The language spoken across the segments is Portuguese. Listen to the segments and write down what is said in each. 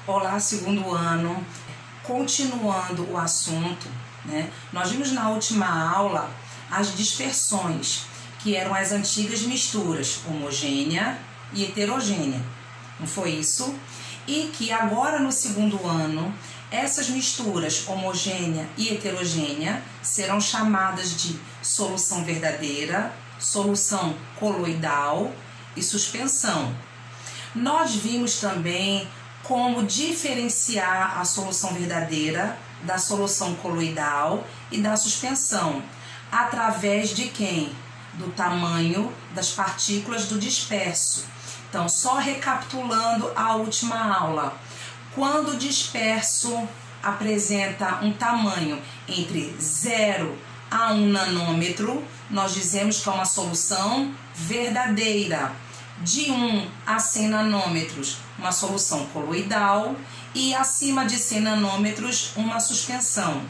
Olá, segundo ano. Continuando o assunto, né? Nós vimos na última aula as dispersões, que eram as antigas misturas homogênea e heterogênea, não foi isso? E que agora no segundo ano, essas misturas homogênea e heterogênea serão chamadas de solução verdadeira, solução coloidal e suspensão. Nós vimos também como diferenciar a solução verdadeira da solução coloidal e da suspensão, através de quem? Do tamanho das partículas do disperso. Então, só recapitulando a última aula, quando o disperso apresenta um tamanho entre 0 a 1 nanômetro, nós dizemos que é uma solução verdadeira. De 1 a 100 nanômetros, uma solução coloidal, e acima de 100 nanômetros, uma suspensão.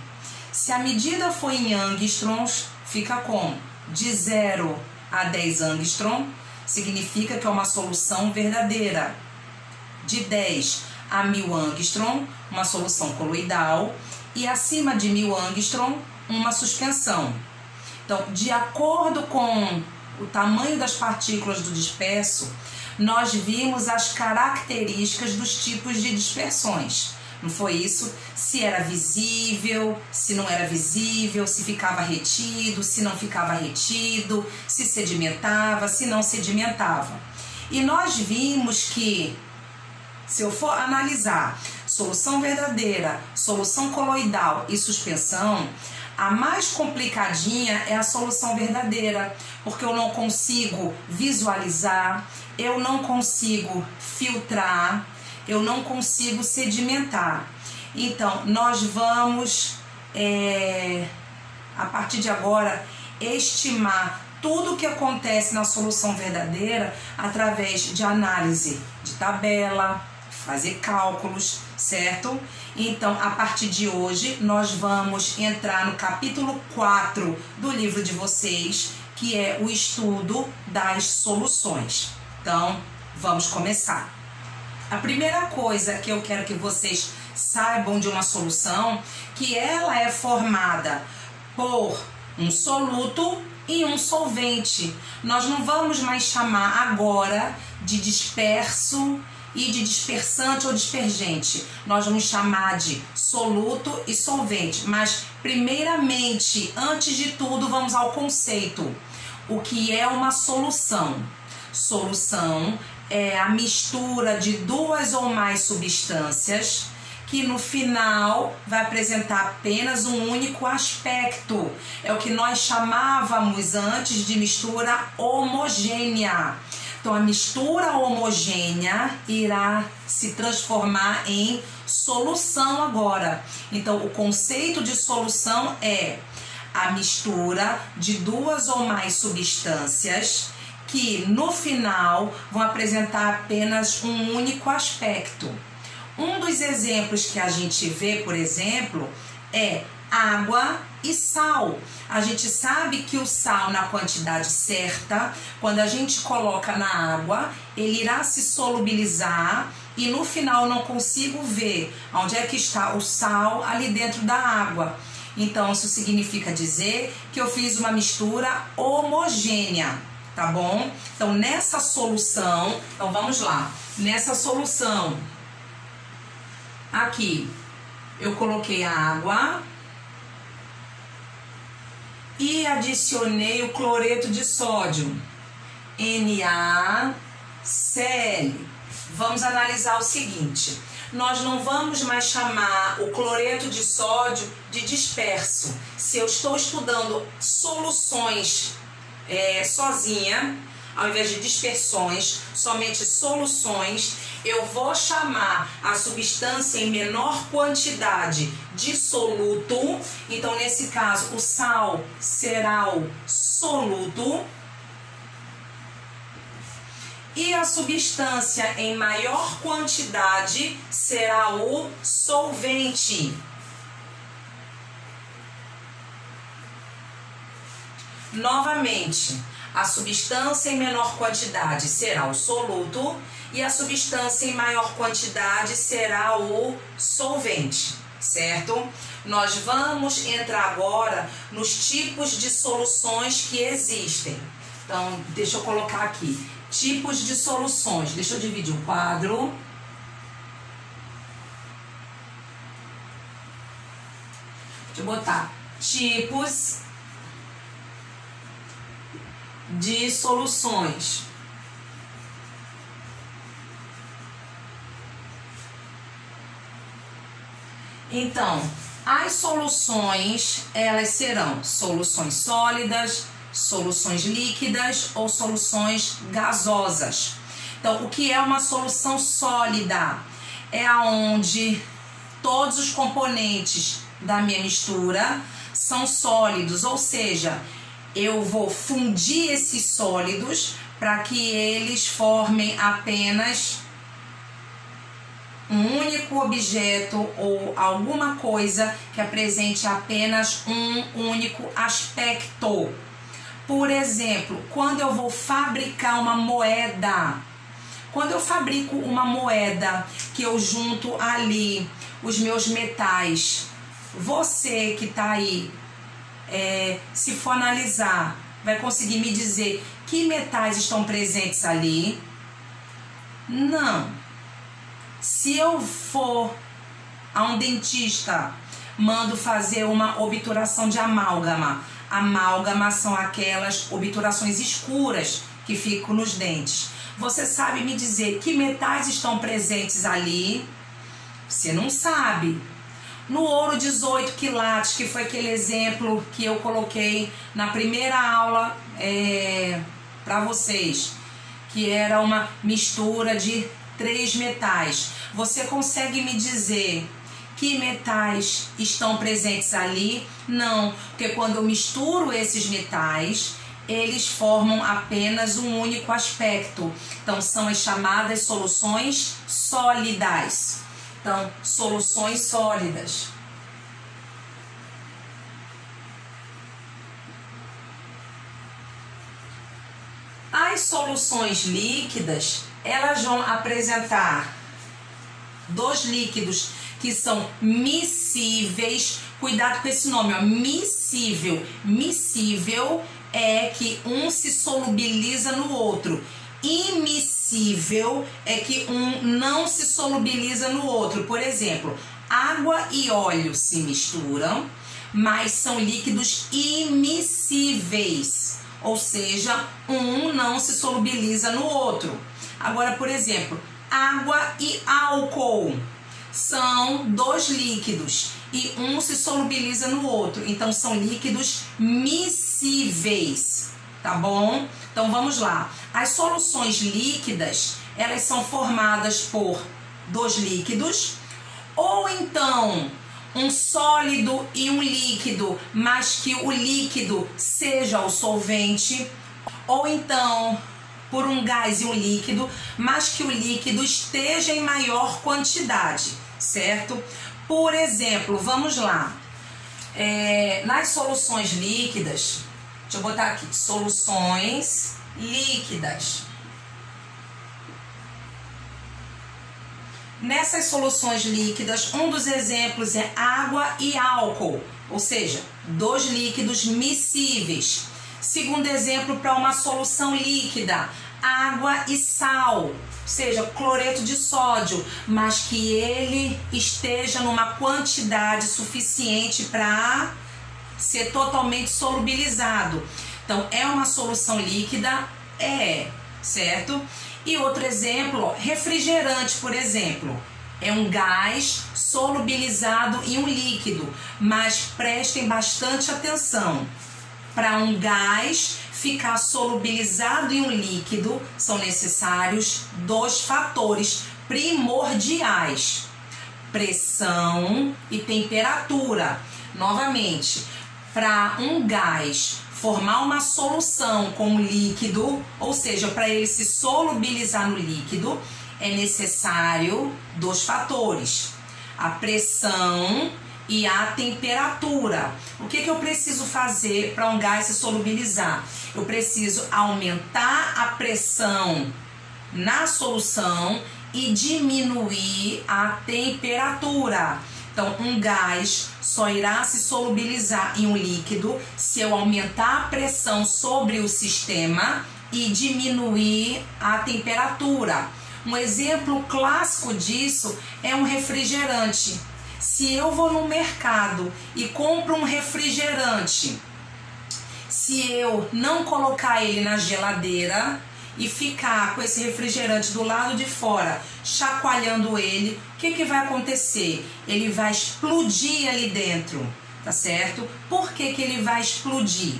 Se a medida for em angstroms, fica como? De 0 a 10 angstrom, significa que é uma solução verdadeira. De 10 a 1000 angstrom, uma solução coloidal, e acima de 1000 angstrom, uma suspensão. Então, de acordo com o tamanho das partículas do disperso, nós vimos as características dos tipos de dispersões. Não foi isso? Se era visível, se não era visível, se ficava retido, se não ficava retido, se sedimentava, se não sedimentava. E nós vimos que, se eu for analisar solução verdadeira, solução coloidal e suspensão, a mais complicadinha é a solução verdadeira, porque eu não consigo visualizar, eu não consigo filtrar, eu não consigo sedimentar. Então, nós vamos, a partir de agora, estimar tudo o que acontece na solução verdadeira através de análise de tabela, fazer cálculos, certo? Então, a partir de hoje, nós vamos entrar no capítulo 4 do livro de vocês, que é o estudo das soluções. Então, vamos começar. A primeira coisa que eu quero que vocês saibam de uma solução, que ela é formada por um soluto e um solvente. Nós não vamos mais chamar agora de disperso e de dispersante ou dispergente. Nós vamos chamar de soluto e solvente. Mas, primeiramente, antes de tudo, vamos ao conceito. O que é uma solução? Solução é a mistura de duas ou mais substâncias que no final vai apresentar apenas um único aspecto. É o que nós chamávamos antes de mistura homogênea. Então, a mistura homogênea irá se transformar em solução agora. Então, o conceito de solução é a mistura de duas ou mais substâncias que, no final, vão apresentar apenas um único aspecto. Um dos exemplos que a gente vê, por exemplo, é água e sal. A gente sabe que o sal, na quantidade certa, quando a gente coloca na água, ele irá se solubilizar e no final eu não consigo ver onde é que está o sal ali dentro da água. Então, isso significa dizer que eu fiz uma mistura homogênea, tá bom? Então, nessa solução, então vamos lá. Nessa solução, aqui, eu coloquei a água e adicionei o cloreto de sódio, NaCl. Vamos analisar o seguinte: nós não vamos mais chamar o cloreto de sódio de disperso. Se eu estou estudando soluções sozinha, ao invés de dispersões, somente soluções, eu vou chamar a substância em menor quantidade de soluto. Então, nesse caso, o sal será o soluto. E a substância em maior quantidade será o solvente. Novamente, a substância em menor quantidade será o soluto e a substância em maior quantidade será o solvente, certo? Nós vamos entrar agora nos tipos de soluções que existem. Então, deixa eu colocar aqui. Tipos de soluções. Deixa eu dividir o quadro. Deixa eu botar tipos de soluções. Então, as soluções, elas serão soluções sólidas, soluções líquidas ou soluções gasosas. Então, o que é uma solução sólida? É aonde todos os componentes da minha mistura são sólidos, ou seja, eu vou fundir esses sólidos para que eles formem apenas um único objeto ou alguma coisa que apresente apenas um único aspecto. Por exemplo, quando eu vou fabricar uma moeda, quando eu fabrico uma moeda que eu junto ali os meus metais, você que está aí, se for analisar, vai conseguir me dizer que metais estão presentes ali? Não. Se eu for a um dentista, mando fazer uma obturação de amálgama. Amálgama são aquelas obturações escuras que ficam nos dentes. Você sabe me dizer que metais estão presentes ali? Você não sabe. No ouro 18 quilates, que foi aquele exemplo que eu coloquei na primeira aula para vocês, que era uma mistura de 3 metais. Você consegue me dizer que metais estão presentes ali? Não, porque quando eu misturo esses metais, eles formam apenas um único aspecto. Então, são as chamadas soluções sólidas. Então, soluções sólidas. As soluções líquidas, elas vão apresentar 2 líquidos que são miscíveis. Cuidado com esse nome, ó, miscível. Miscível é que um se solubiliza no outro. Immiscível é que um não se solubiliza no outro. Por exemplo, água e óleo se misturam, mas são líquidos immiscíveis, ou seja, um não se solubiliza no outro. Agora, por exemplo, água e álcool são 2 líquidos e um se solubiliza no outro, então são líquidos miscíveis, tá bom? Então vamos lá. As soluções líquidas, elas são formadas por 2 líquidos, ou então um sólido e um líquido, mas que o líquido seja o solvente, ou então por um gás e um líquido, mas que o líquido esteja em maior quantidade, certo? Por exemplo, vamos lá, nas soluções líquidas, deixa eu botar aqui, soluções líquidas. Nessas soluções líquidas, um dos exemplos é água e álcool, ou seja, 2 líquidos miscíveis. Segundo exemplo, para uma solução líquida, água e sal, ou seja, cloreto de sódio, mas que ele esteja numa quantidade suficiente para ser totalmente solubilizado. Então, é uma solução líquida? Certo? E outro exemplo, ó, refrigerante, por exemplo, é um gás solubilizado em um líquido, mas prestem bastante atenção. Para um gás ficar solubilizado em um líquido, são necessários 2 fatores primordiais: pressão e temperatura. Novamente, para um gás formar uma solução com um líquido, ou seja, para ele se solubilizar no líquido, é necessário 2 fatores: a pressão e a temperatura. O que eu preciso fazer para um gás se solubilizar? Eu preciso aumentar a pressão na solução e diminuir a temperatura. Então, um gás só irá se solubilizar em um líquido se eu aumentar a pressão sobre o sistema e diminuir a temperatura. Um exemplo clássico disso é um refrigerante. Se eu vou no mercado e compro um refrigerante, se eu não colocar ele na geladeira e ficar com esse refrigerante do lado de fora, chacoalhando ele, o que vai acontecer? Ele vai explodir ali dentro, tá certo? Por que ele vai explodir?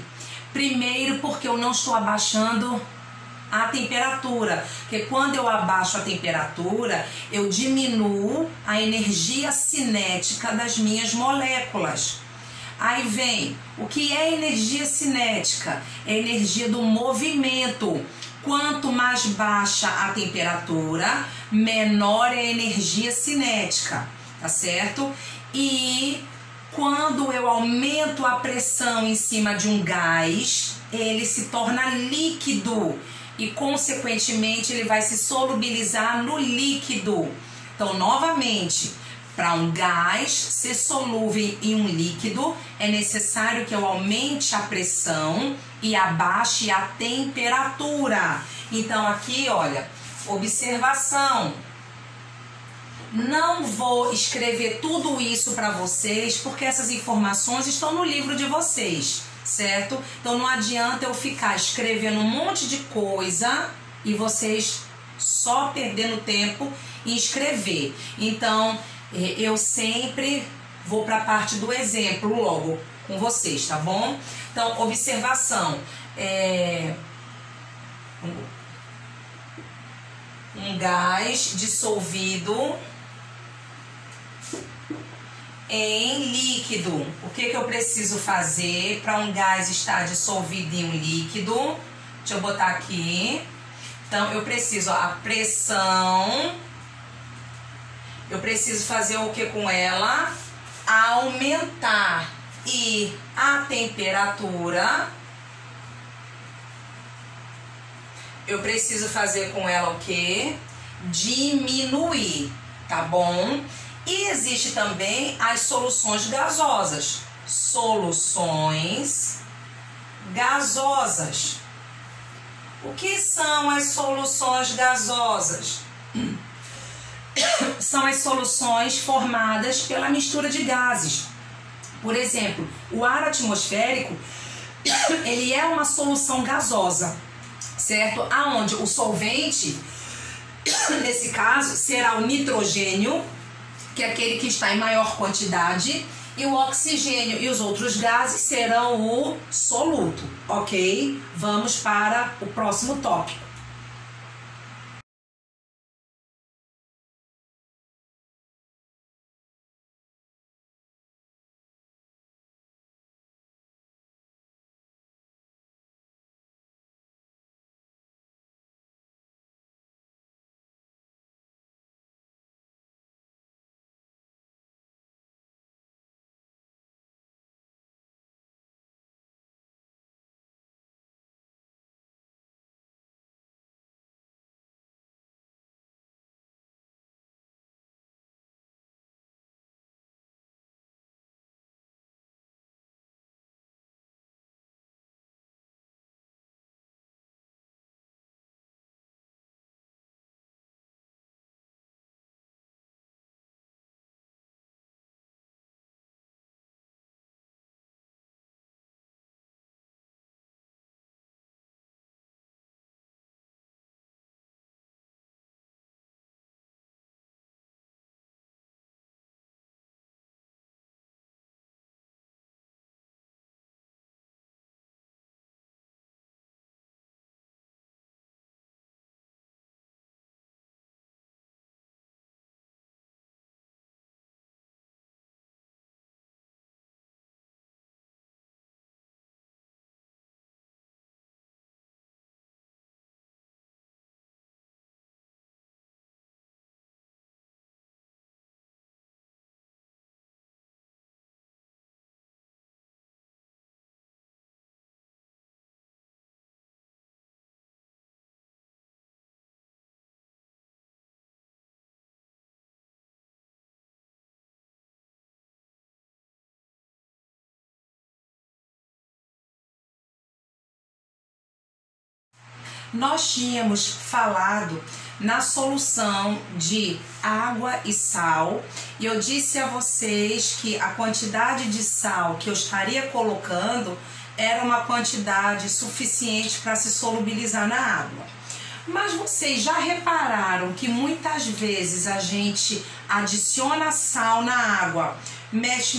Primeiro, porque eu não estou abaixando a temperatura, porque quando eu abaixo a temperatura, eu diminuo a energia cinética das minhas moléculas. Aí vem, o que é energia cinética? É a energia do movimento. Quanto mais baixa a temperatura, menor é a energia cinética, tá certo? E quando eu aumento a pressão em cima de um gás, ele se torna líquido e, consequentemente, ele vai se solubilizar no líquido. Então, novamente, para um gás ser solúvel em um líquido, é necessário que eu aumente a pressão e abaixe a temperatura. Então, aqui, olha, observação. Não vou escrever tudo isso para vocês, porque essas informações estão no livro de vocês, certo? Então, não adianta eu ficar escrevendo um monte de coisa e vocês só perdendo tempo em escrever. Então, eu sempre vou para a parte do exemplo logo com vocês, tá bom? Então, observação. Um gás dissolvido em líquido. O que eu preciso fazer para um gás estar dissolvido em um líquido? Deixa eu botar aqui. Então, eu preciso a pressão. Eu preciso fazer o que com ela? Aumentar. E a temperatura, eu preciso fazer com ela o que? Diminuir, tá bom? E existe também as soluções gasosas. Soluções gasosas. O que são as soluções gasosas? São as soluções formadas pela mistura de gases. Por exemplo, o ar atmosférico, ele é uma solução gasosa, certo? Aonde o solvente, nesse caso, será o nitrogênio, que é aquele que está em maior quantidade, e o oxigênio e os outros gases serão o soluto, ok? Vamos para o próximo tópico. nós tínhamos falado na solução de água e sal, e eu disse a vocês que a quantidade de sal que eu estaria colocando era uma quantidade suficiente para se solubilizar na água. Mas vocês já repararam que muitas vezes a gente adiciona sal na água, mexe,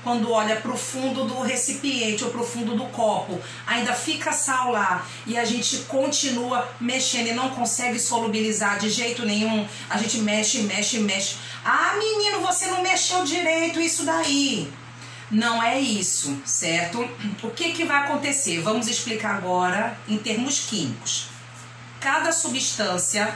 quando olha para o fundo do recipiente ou para o fundo do copo, ainda fica sal lá e a gente continua mexendo e não consegue solubilizar de jeito nenhum. A gente mexe. Ah, menino, você não mexeu direito isso daí. Não é isso, certo? O que vai acontecer? Vamos explicar agora em termos químicos. Cada substância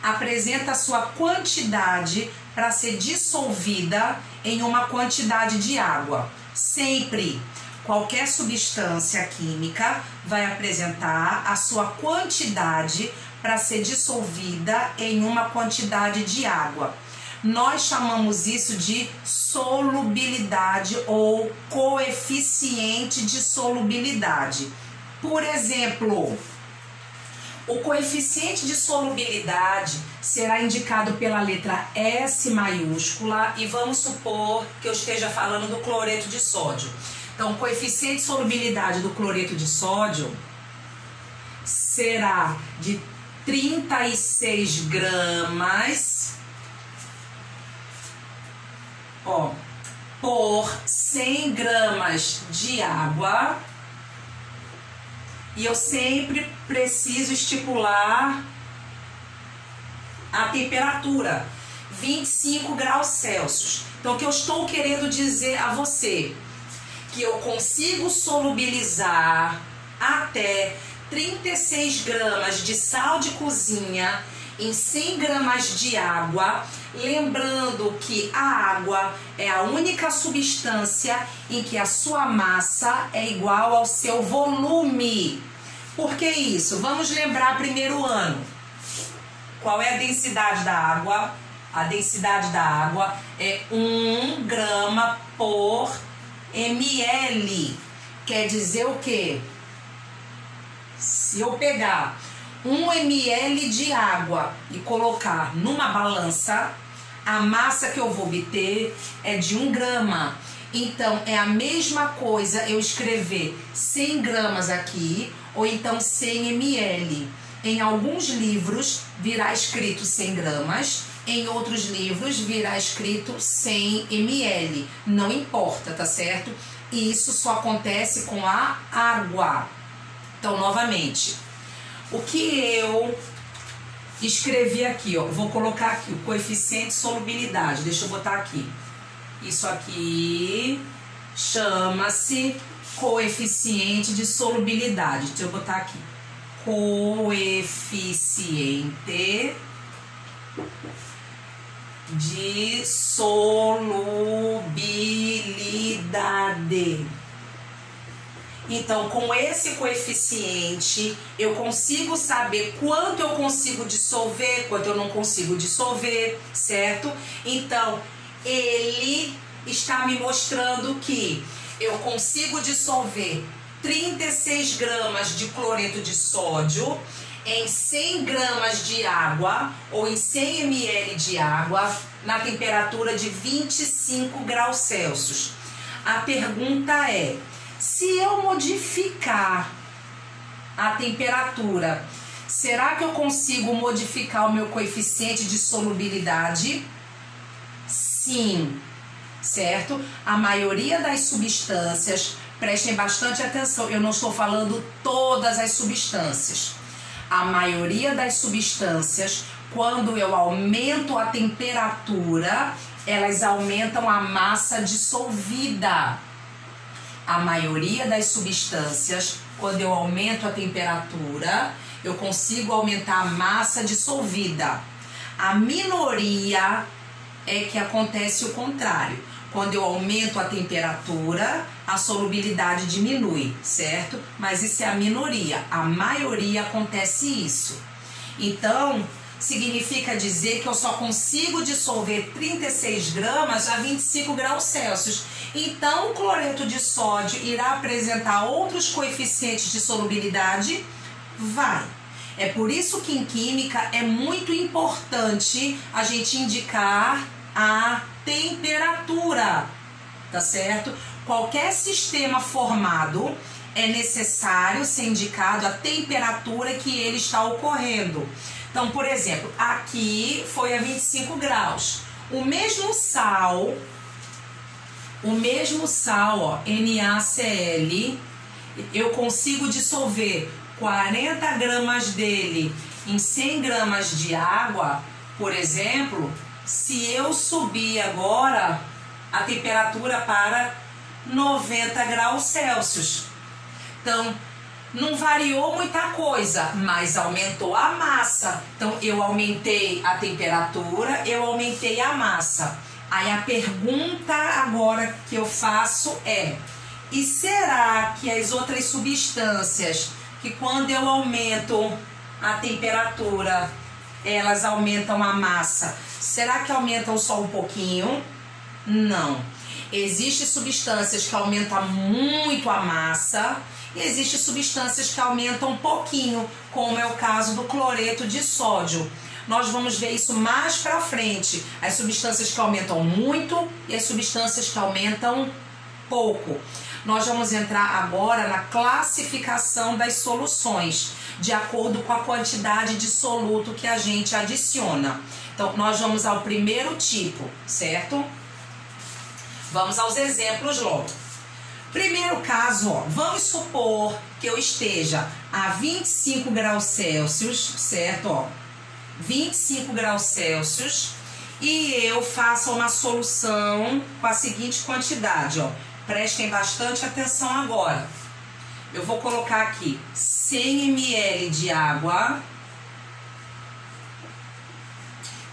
apresenta a sua quantidade para ser dissolvida em uma quantidade de água. Sempre, qualquer substância química vai apresentar a sua quantidade para ser dissolvida em uma quantidade de água. Nós chamamos isso de solubilidade ou coeficiente de solubilidade. Por exemplo, o coeficiente de solubilidade será indicado pela letra S maiúscula e vamos supor que eu esteja falando do cloreto de sódio. Então, o coeficiente de solubilidade do cloreto de sódio será de 36 gramas por 100 gramas de água. E eu sempre preciso estipular a temperatura, 25 graus Celsius. Então, o que eu estou querendo dizer a você? Que eu consigo solubilizar até 36 gramas de sal de cozinha em 100 gramas de água, lembrando que a água é a única substância em que a sua massa é igual ao seu volume. Por que isso? Vamos lembrar primeiro ano. Qual é a densidade da água? A densidade da água é 1 grama por ml. Quer dizer o quê? Se eu pegar 1 ml de água e colocar numa balança, a massa que eu vou obter é de 1 grama. Então, é a mesma coisa eu escrever 100 gramas aqui ou então 100 ml. Em alguns livros virá escrito 100 gramas, em outros livros virá escrito 100 ml. Não importa, tá certo? E isso só acontece com a água. Então, novamente, o que eu escrevi aqui, ó, vou colocar aqui o coeficiente de solubilidade, deixa eu botar aqui. Isso aqui chama-se coeficiente de solubilidade. Deixa eu botar aqui. Coeficiente de solubilidade. Então, com esse coeficiente, eu consigo saber quanto eu consigo dissolver, quanto eu não consigo dissolver, certo? Então, ele está me mostrando que eu consigo dissolver 36 gramas de cloreto de sódio em 100 gramas de água ou em 100 ml de água na temperatura de 25 graus Celsius. A pergunta é: se eu modificar a temperatura, será que eu consigo modificar o meu coeficiente de solubilidade? Sim, certo? A maioria das substâncias, prestem bastante atenção, eu não estou falando todas as substâncias. A maioria das substâncias, quando eu aumento a temperatura, elas aumentam a massa dissolvida. A maioria das substâncias, quando eu aumento a temperatura, eu consigo aumentar a massa dissolvida. A minoria é que acontece o contrário. Quando eu aumento a temperatura, a solubilidade diminui, certo? Mas isso é a minoria. A maioria acontece isso. Então, significa dizer que eu só consigo dissolver 36 gramas a 25 graus Celsius. Então, o cloreto de sódio irá apresentar outros coeficientes de solubilidade? Vai. É por isso que em química é muito importante a gente indicar a temperatura, tá certo? Qualquer sistema formado é necessário ser indicado a temperatura que ele está ocorrendo. Então, por exemplo, aqui foi a 25 graus. O mesmo sal, ó, NaCl, eu consigo dissolver 40 gramas dele em 100 gramas de água, por exemplo, se eu subir agora a temperatura para 90 graus Celsius. Então, não variou muita coisa, mas aumentou a massa. Então, eu aumentei a temperatura, eu aumentei a massa. Aí a pergunta agora que eu faço é: e será que as outras substâncias, que quando eu aumento a temperatura, elas aumentam a massa, será que aumentam só um pouquinho? Não. Existem substâncias que aumentam muito a massa e existem substâncias que aumentam um pouquinho, como é o caso do cloreto de sódio. Nós vamos ver isso mais pra frente. As substâncias que aumentam muito e as substâncias que aumentam pouco. Nós vamos entrar agora na classificação das soluções, de acordo com a quantidade de soluto que a gente adiciona. Então, nós vamos ao primeiro tipo, certo? Vamos aos exemplos logo. Primeiro caso, ó, vamos supor que eu esteja a 25 graus Celsius, certo? Ó, 25 graus Celsius e eu faço uma solução com a seguinte quantidade, ó. Prestem bastante atenção agora. Eu vou colocar aqui 100 ml de água.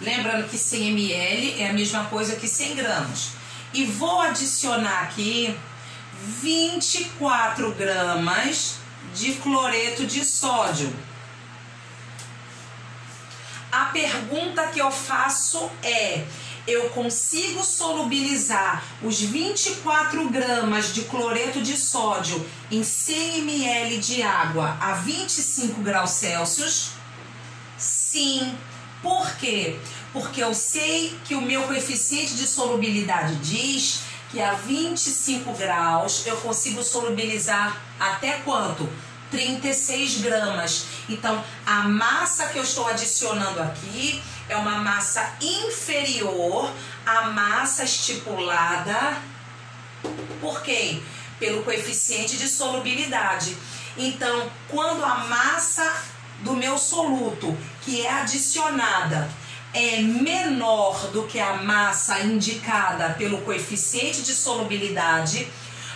Lembrando que 100 ml é a mesma coisa que 100 gramas. E vou adicionar aqui 24 gramas de cloreto de sódio. A pergunta que eu faço é: eu consigo solubilizar os 24 gramas de cloreto de sódio em 100 ml de água a 25 graus Celsius? Sim. Por quê? Porque eu sei que o meu coeficiente de solubilidade diz que a 25 graus eu consigo solubilizar até quanto? 36 gramas. Então, a massa que eu estou adicionando aqui é uma massa inferior à massa estipulada por quem? Pelo coeficiente de solubilidade. Então, quando a massa do meu soluto, que é adicionada, é menor do que a massa indicada pelo coeficiente de solubilidade,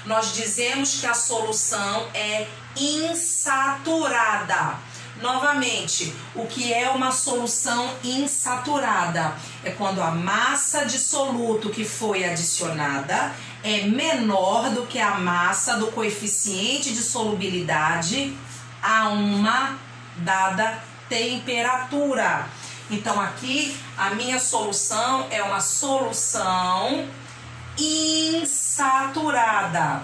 nós dizemos que a solução é insaturada. Novamente, o que é uma solução insaturada? É quando a massa de soluto que foi adicionada é menor do que a massa do coeficiente de solubilidade a uma dada temperatura. Então, aqui, a minha solução é uma solução insaturada.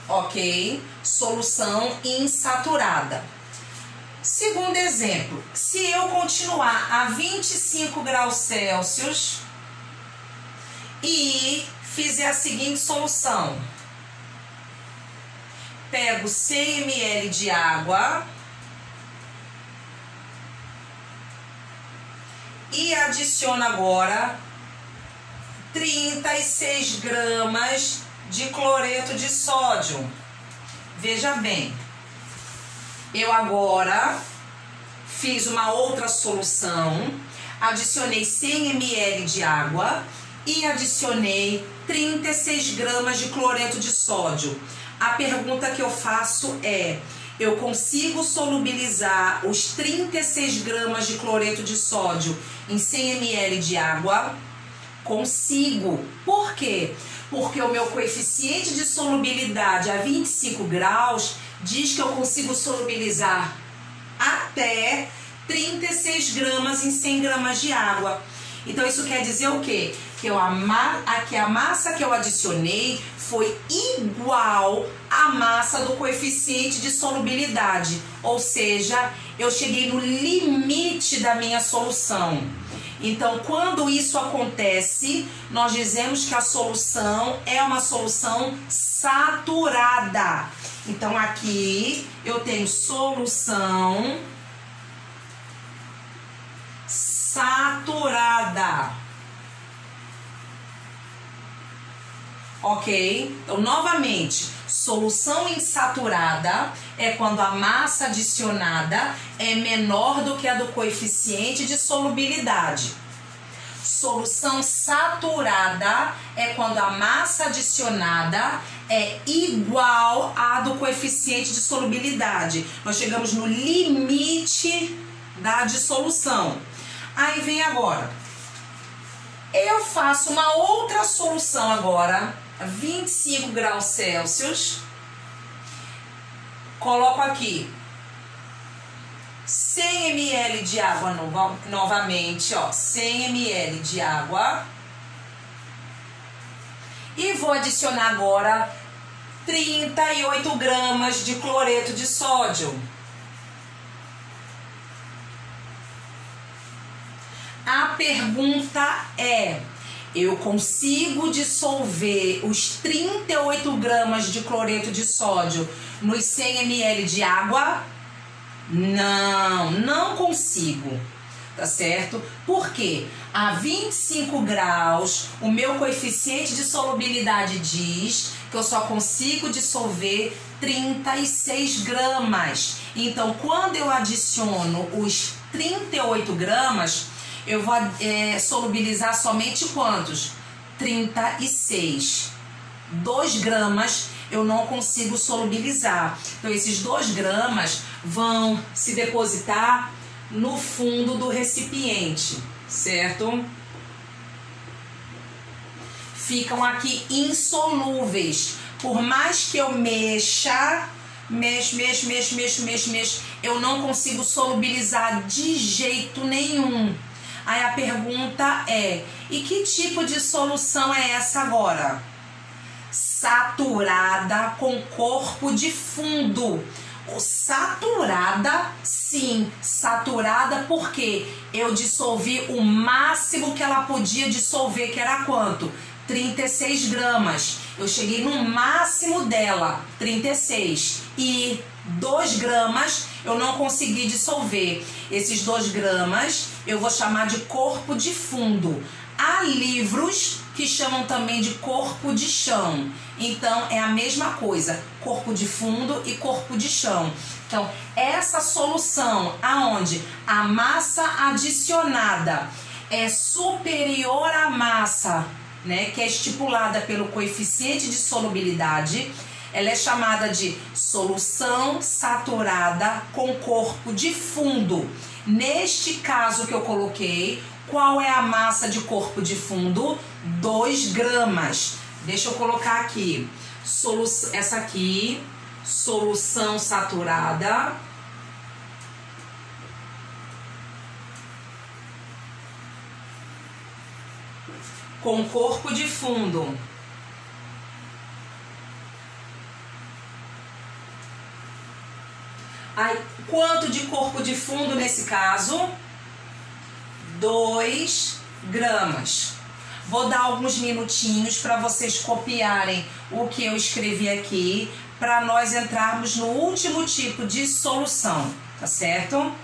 Ok? Solução insaturada. Segundo exemplo, se eu continuar a 25 graus Celsius e fizer a seguinte solução: pego 100 ml de água e adiciono agora 36 gramas de cloreto de sódio. Veja bem, eu agora fiz uma outra solução, adicionei 100 ml de água e adicionei 36 gramas de cloreto de sódio. A pergunta que eu faço é: eu consigo solubilizar os 36 gramas de cloreto de sódio em 100 ml de água? Consigo. Por quê? Porque o meu coeficiente de solubilidade a 25 graus diz que eu consigo solubilizar até 36 gramas em 100 gramas de água. Então isso quer dizer o quê? Que a massa que eu adicionei foi igual à massa do coeficiente de solubilidade. Ou seja, eu cheguei no limite da minha solução. Então, quando isso acontece, nós dizemos que a solução é uma solução saturada. Então, aqui eu tenho solução saturada. Ok? Então, novamente, solução insaturada é quando a massa adicionada é menor do que a do coeficiente de solubilidade. Solução saturada é quando a massa adicionada é igual à do coeficiente de solubilidade. Nós chegamos no limite da dissolução. Aí vem agora. Eu faço uma outra solução agora, 25 graus Celsius. Coloco aqui 100 ml de água novamente, ó, 100 ml de água. E vou adicionar agora 38 gramas de cloreto de sódio. A pergunta é: eu consigo dissolver os 38 gramas de cloreto de sódio nos 100 ml de água? Não, não consigo, tá certo? Por quê? A 25 graus, o meu coeficiente de solubilidade diz que eu só consigo dissolver 36 gramas. Então, quando eu adiciono os 38 gramas, eu vou solubilizar somente quantos? 36. 2 gramas eu não consigo solubilizar. Então, esses 2 gramas vão se depositar no fundo do recipiente, certo? Ficam aqui insolúveis. Por mais que eu mexo, eu não consigo solubilizar de jeito nenhum. Aí a pergunta é: e que tipo de solução é essa agora? Saturada com corpo de fundo. Saturada, sim, saturada porque eu dissolvi o máximo que ela podia dissolver, que era quanto? 36 gramas. Eu cheguei no máximo dela, 36. E 2 gramas eu não consegui dissolver. Esses 2 gramas eu vou chamar de corpo de fundo. Há livros que chamam também de corpo de chão. Então, é a mesma coisa, corpo de fundo e corpo de chão. Então, essa solução aonde a massa adicionada é superior à massa, né, que é estipulada pelo coeficiente de solubilidade, ela é chamada de solução saturada com corpo de fundo. Neste caso que eu coloquei, qual é a massa de corpo de fundo? 2 gramas. Deixa eu colocar aqui. Essa aqui, solução saturada. Com corpo de fundo. Aí, quanto de corpo de fundo nesse caso? 2 gramas. Vou dar alguns minutinhos para vocês copiarem o que eu escrevi aqui, para nós entrarmos no último tipo de solução, tá certo?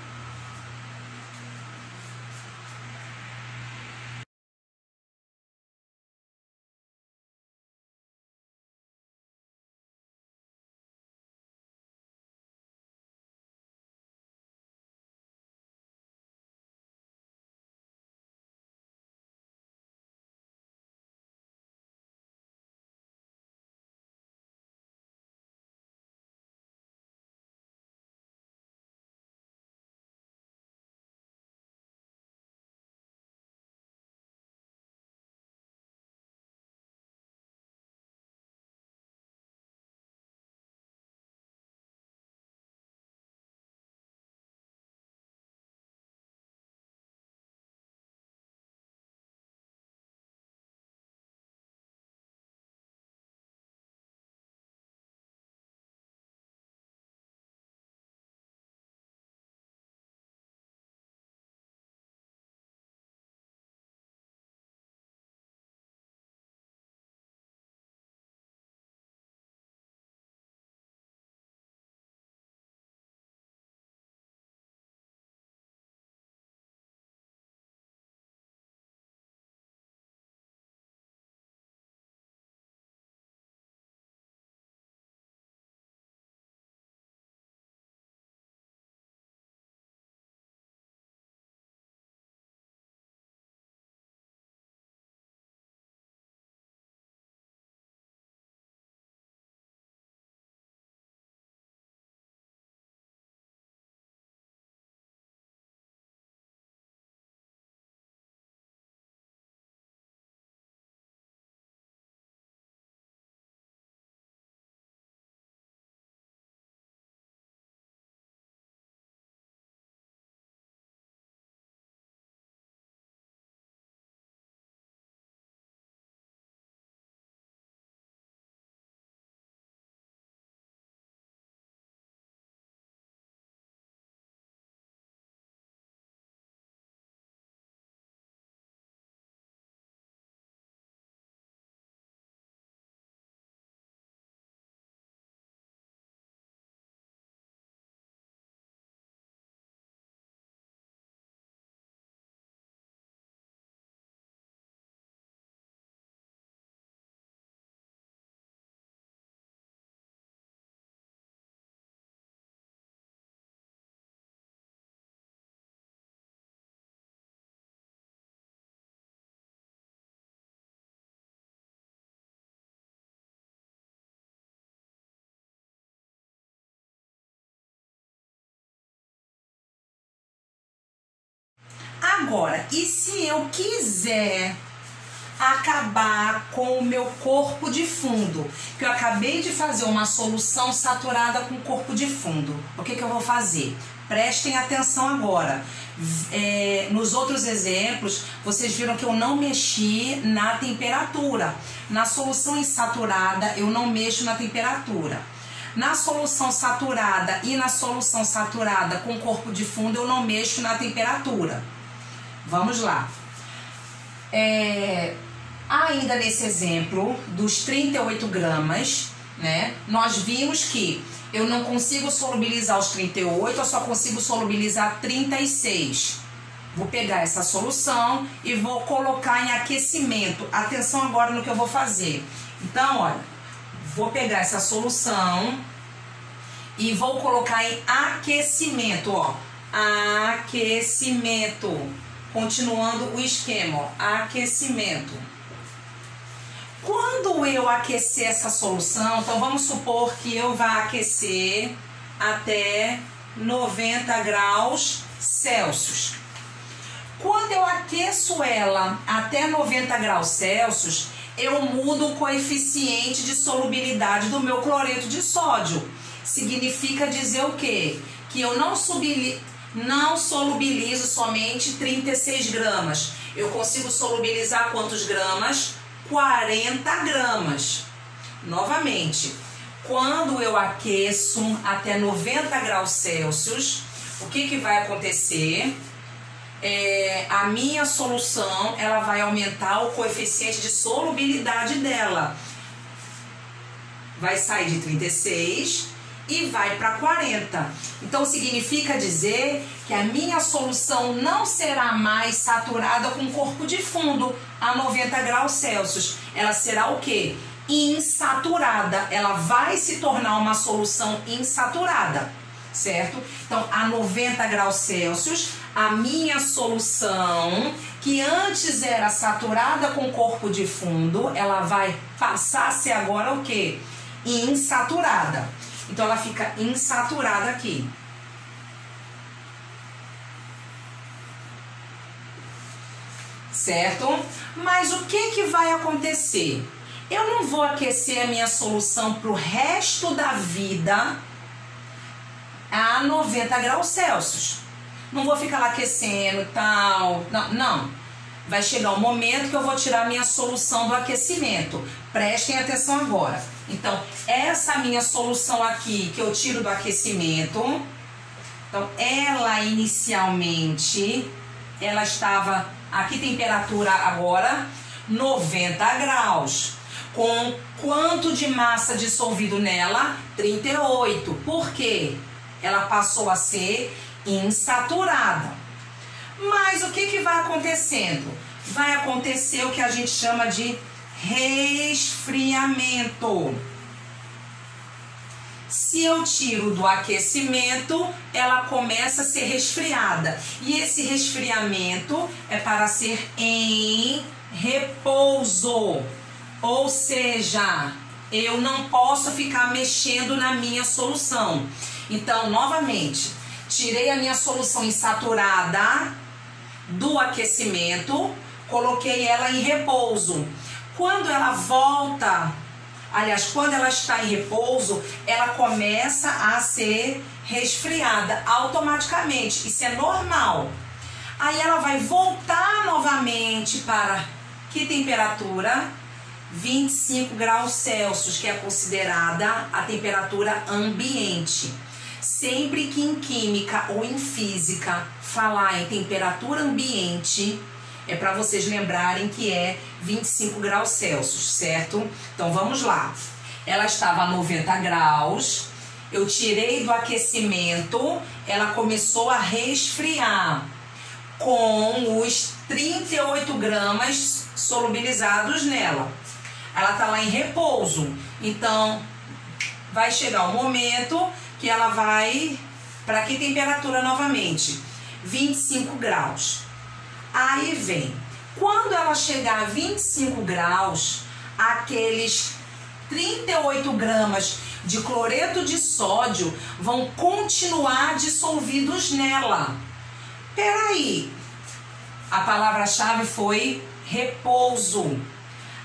Agora, e se eu quiser acabar com o meu corpo de fundo, que eu acabei de fazer uma solução saturada com corpo de fundo, o que eu vou fazer? Prestem atenção agora. Nos outros exemplos, vocês viram que eu não mexi na temperatura. Na solução insaturada, eu não mexo na temperatura. Na solução saturada e na solução saturada com corpo de fundo, eu não mexo na temperatura. Vamos lá. Ainda nesse exemplo dos 38 gramas, né, nós vimos que eu não consigo solubilizar os 38, eu só consigo solubilizar 36. Vou pegar essa solução e vou colocar em aquecimento. Atenção agora no que eu vou fazer. Então, olha, vou pegar essa solução e vou colocar em aquecimento, ó. Aquecimento. Continuando o esquema, ó, aquecimento. Quando eu aquecer essa solução, então vamos supor que eu vá aquecer até 90 graus Celsius. Quando eu aqueço ela até 90 graus Celsius, eu mudo o coeficiente de solubilidade do meu cloreto de sódio. Significa dizer o quê? Que eu não solubilizo somente 36 gramas. Eu consigo solubilizar quantos gramas? 40 gramas. Novamente, quando eu aqueço até 90 graus Celsius, o que vai acontecer? A minha solução, ela vai aumentar o coeficiente de solubilidade dela. Vai sair de 36 e vai para 40. Então significa dizer que a minha solução não será mais saturada com corpo de fundo a 90 graus Celsius. Ela será o quê? Insaturada. Ela vai se tornar uma solução insaturada, certo? Então, a 90 graus Celsius, a minha solução, que antes era saturada com corpo de fundo, ela vai passar a ser agora o quê? Insaturada. Então, ela fica insaturada aqui. Certo? Mas o que vai acontecer? Eu não vou aquecer a minha solução para o resto da vida a 90 graus Celsius. Não vou ficar lá aquecendo e tal. Não. Vai chegar um momento que eu vou tirar a minha solução do aquecimento. Prestem atenção agora. Então, essa minha solução aqui que eu tiro do aquecimento, então, ela inicialmente, ela estava, aqui temperatura agora, 90 graus. Com quanto de massa dissolvido nela? 38. Por quê? Ela passou a ser insaturada. Mas o que vai acontecendo? Vai acontecer o que a gente chama de resfriamento. Se eu tiro do aquecimento, ela começa a ser resfriada. E esse resfriamento é para ser em repouso. Ou seja, eu não posso ficar mexendo na minha solução. Então, novamente, tirei a minha solução insaturada do aquecimento, coloquei ela em repouso. Quando ela volta, aliás, quando ela está em repouso, ela começa a ser resfriada automaticamente. Isso é normal. Aí ela vai voltar novamente para que temperatura? 25 graus Celsius, que é considerada a temperatura ambiente. Sempre que em química ou em física falar em temperatura ambiente, é para vocês lembrarem que é 25 graus Celsius, certo? Então vamos lá. Ela estava a 90 graus, eu tirei do aquecimento, ela começou a resfriar com os 38 gramas solubilizados nela. Ela está lá em repouso, então vai chegar um momento que ela vai para que temperatura novamente? 25 graus. Aí vem, quando ela chegar a 25 graus, aqueles 38 gramas de cloreto de sódio vão continuar dissolvidos nela. Peraí, A palavra-chave foi repouso.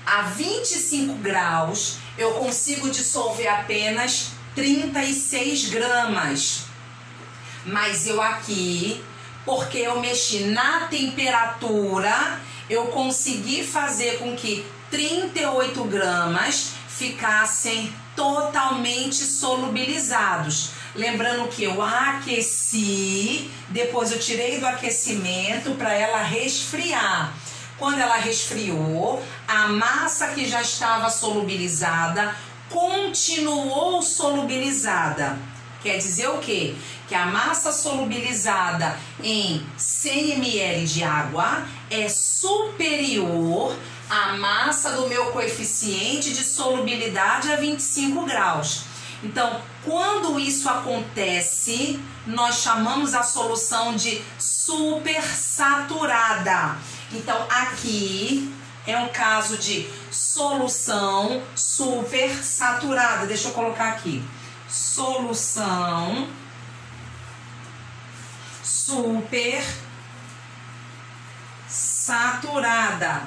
A 25 graus, eu consigo dissolver apenas 36 gramas. Mas eu aqui, porque eu mexi na temperatura, eu consegui fazer com que 38 gramas ficassem totalmente solubilizados. Lembrando que eu aqueci, depois eu tirei do aquecimento para ela resfriar. Quando ela resfriou, a massa que já estava solubilizada continuou solubilizada. Quer dizer o quê? Que a massa solubilizada em 100 ml de água é superior à massa do meu coeficiente de solubilidade a 25 graus. Então, quando isso acontece, nós chamamos a solução de supersaturada. Então, aqui é um caso de solução supersaturada. Deixa eu colocar aqui. Solução supersaturada.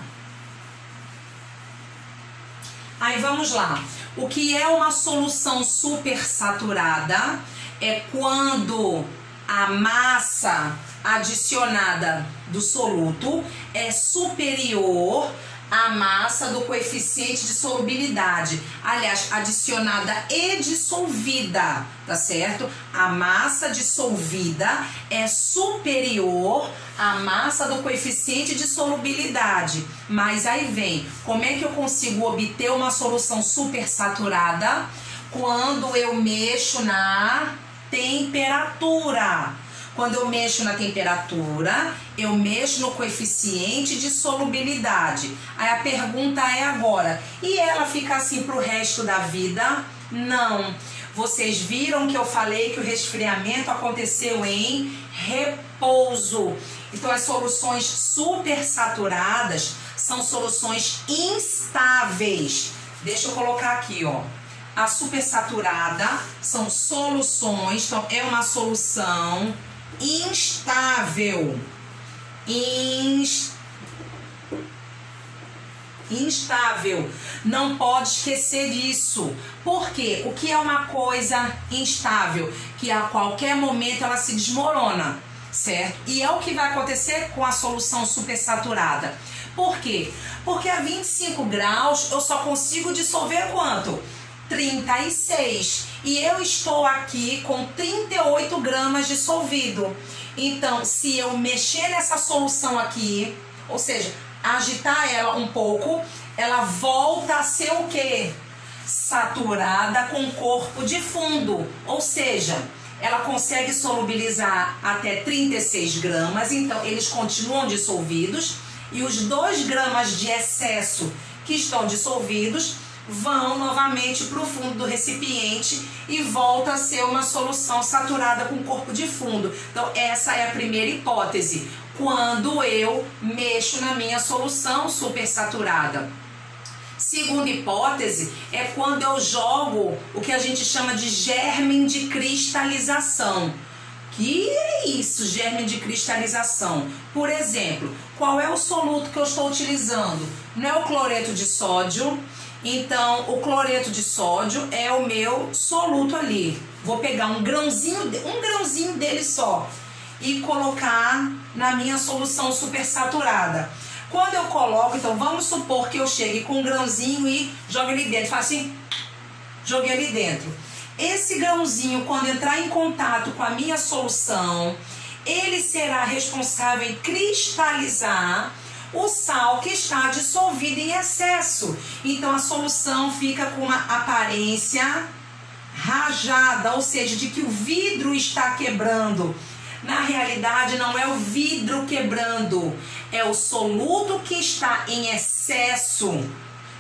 Aí vamos lá. O que é uma solução supersaturada? É quando a massa adicionada do soluto é superior à massa do coeficiente de solubilidade. Aliás, adicionada e dissolvida, tá certo? A massa dissolvida é superior à massa do coeficiente de solubilidade. Mas aí vem, como é que eu consigo obter uma solução supersaturada? Quando eu mexo na temperatura. Quando eu mexo na temperatura, eu mexo no coeficiente de solubilidade. Aí a pergunta é agora, e ela fica assim pro resto da vida? Não. Vocês viram que eu falei que o resfriamento aconteceu em repouso. Então as soluções supersaturadas são soluções instáveis. Deixa eu colocar aqui, ó. A supersaturada são soluções, então é uma solução instável. Instável. Não pode esquecer disso. Por quê? O que é uma coisa instável? Que a qualquer momento ela se desmorona, certo? E é o que vai acontecer com a solução supersaturada. Por quê? Porque a 25 graus eu só consigo dissolver quanto? 36. E eu estou aqui com 38 gramas dissolvido. Então, se eu mexer nessa solução aqui, ou seja, agitar ela um pouco, ela volta a ser o quê? Saturada com corpo de fundo. Ou seja, ela consegue solubilizar até 36 gramas, então eles continuam dissolvidos. E os 2 gramas de excesso que estão dissolvidos vão novamente para o fundo do recipiente e volta a ser uma solução saturada com corpo de fundo. Então essa é a primeira hipótese, quando eu mexo na minha solução supersaturada. Segunda hipótese é quando eu jogo o que a gente chama de germe de cristalização. Que é isso, germe de cristalização? Por exemplo, qual é o soluto que eu estou utilizando? Não é o cloreto de sódio. Então, o cloreto de sódio é o meu soluto ali. Vou pegar um grãozinho dele só e colocar na minha solução supersaturada. Quando eu coloco, então vamos supor que eu chegue com um grãozinho e jogue ali dentro. Faço assim, joguei ali dentro. Esse grãozinho, quando entrar em contato com a minha solução, ele será responsável em cristalizar o sal que está dissolvido em excesso. Então a solução fica com uma aparência rajada, ou seja, de que o vidro está quebrando. Na realidade não é o vidro quebrando, é o soluto que está em excesso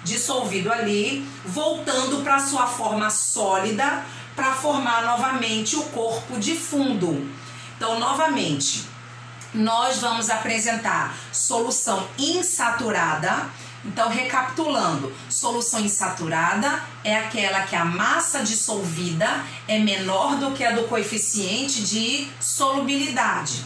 dissolvido ali, voltando para sua forma sólida para formar novamente o corpo de fundo. Então, novamente, nós vamos apresentar solução insaturada. Então, recapitulando, solução insaturada é aquela que a massa dissolvida é menor do que a do coeficiente de solubilidade.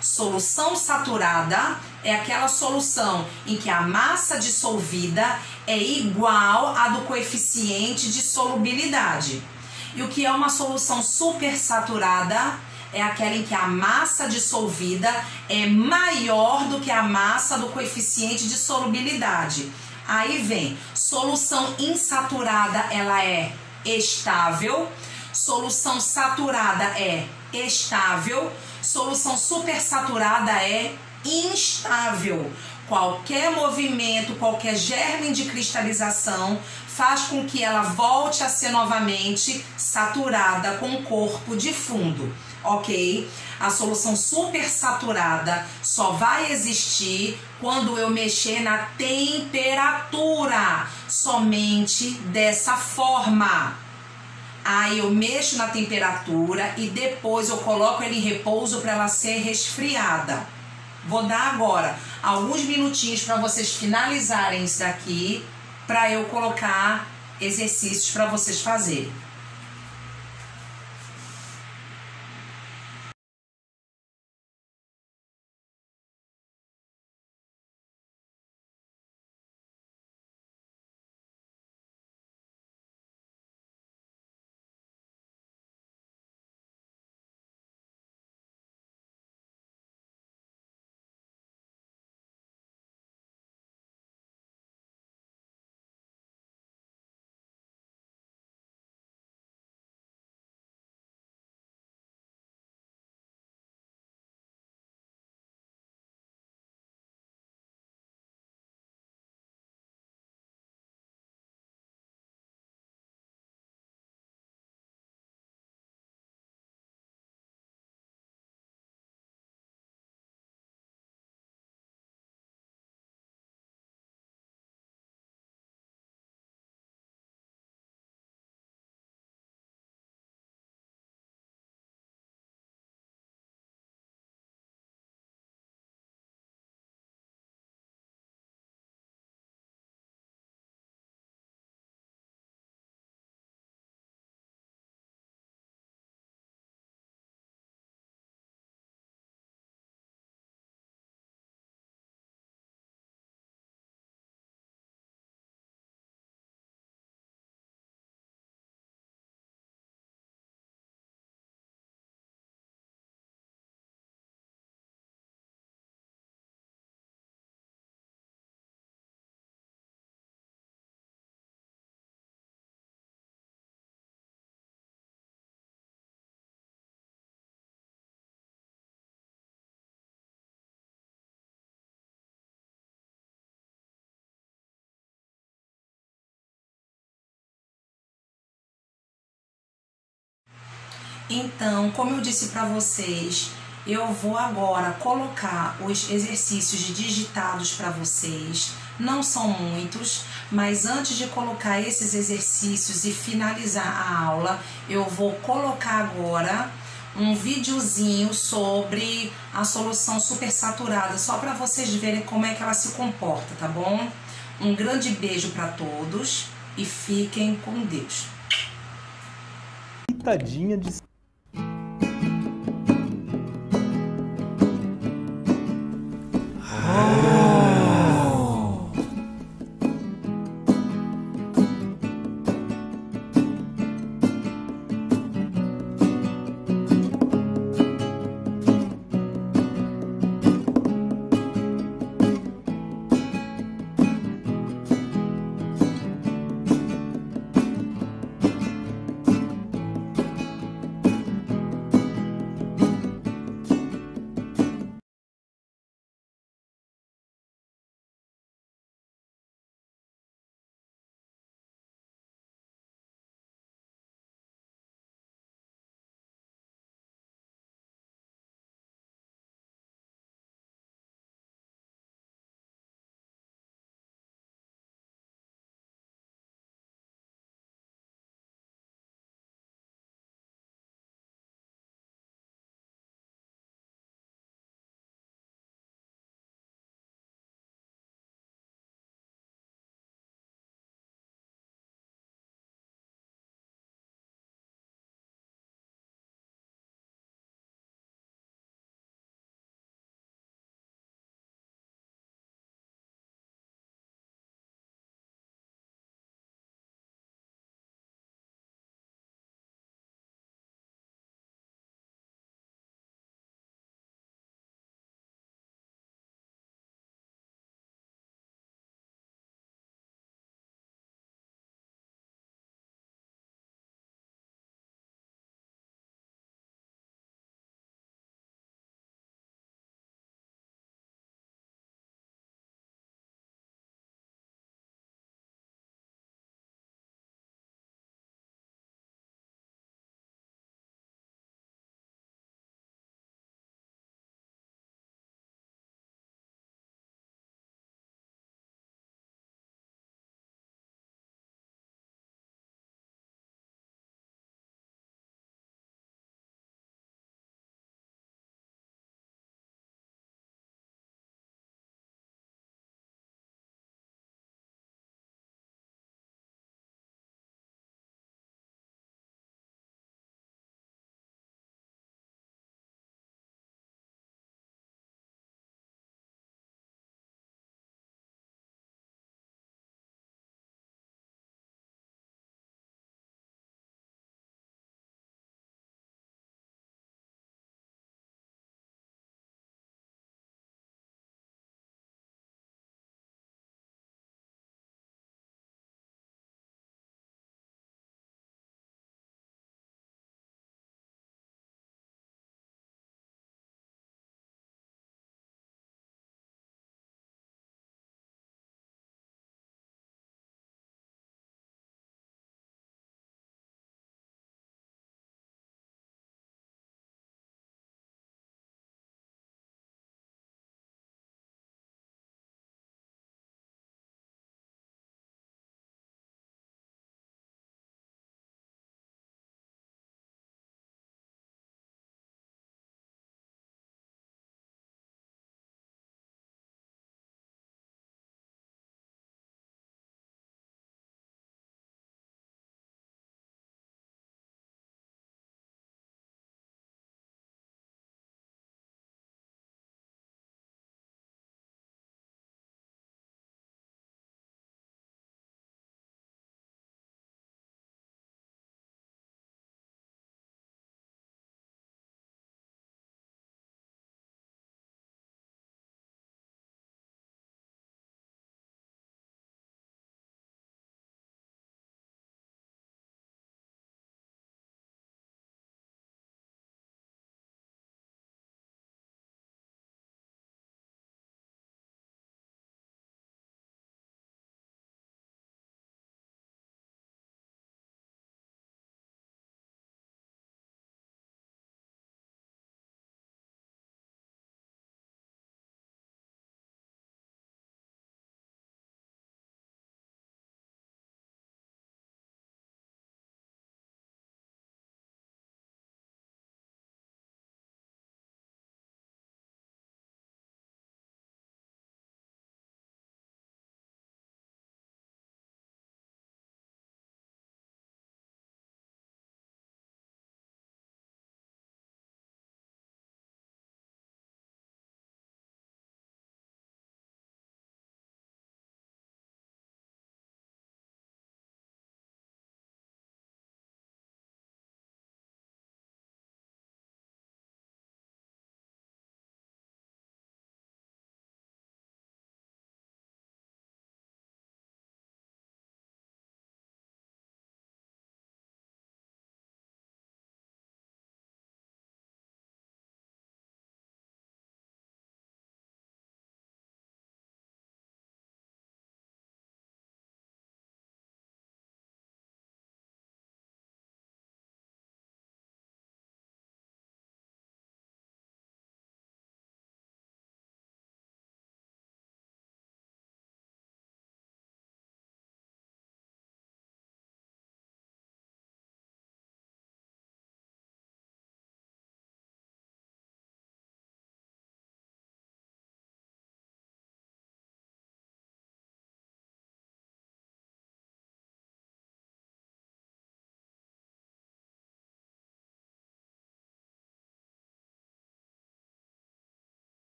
Solução saturada é aquela solução em que a massa dissolvida é igual à do coeficiente de solubilidade. E o que é uma solução supersaturada é aquela em que a massa dissolvida é maior do que a massa do coeficiente de solubilidade. Aí vem, solução insaturada, ela é estável, solução saturada é estável, solução supersaturada é instável. Qualquer movimento, qualquer germe de cristalização faz com que ela volte a ser novamente saturada com corpo de fundo, ok? A solução supersaturada só vai existir quando eu mexer na temperatura, somente dessa forma. Aí eu mexo na temperatura e depois eu coloco ela em repouso para ela ser resfriada. Vou dar agora alguns minutinhos para vocês finalizarem isso daqui, para eu colocar exercícios para vocês fazerem. Então, como eu disse para vocês, eu vou agora colocar os exercícios digitados para vocês. Não são muitos, mas antes de colocar esses exercícios e finalizar a aula, eu vou colocar agora um videozinho sobre a solução supersaturada, só para vocês verem como é que ela se comporta, tá bom? Um grande beijo para todos e fiquem com Deus. Pitadinha de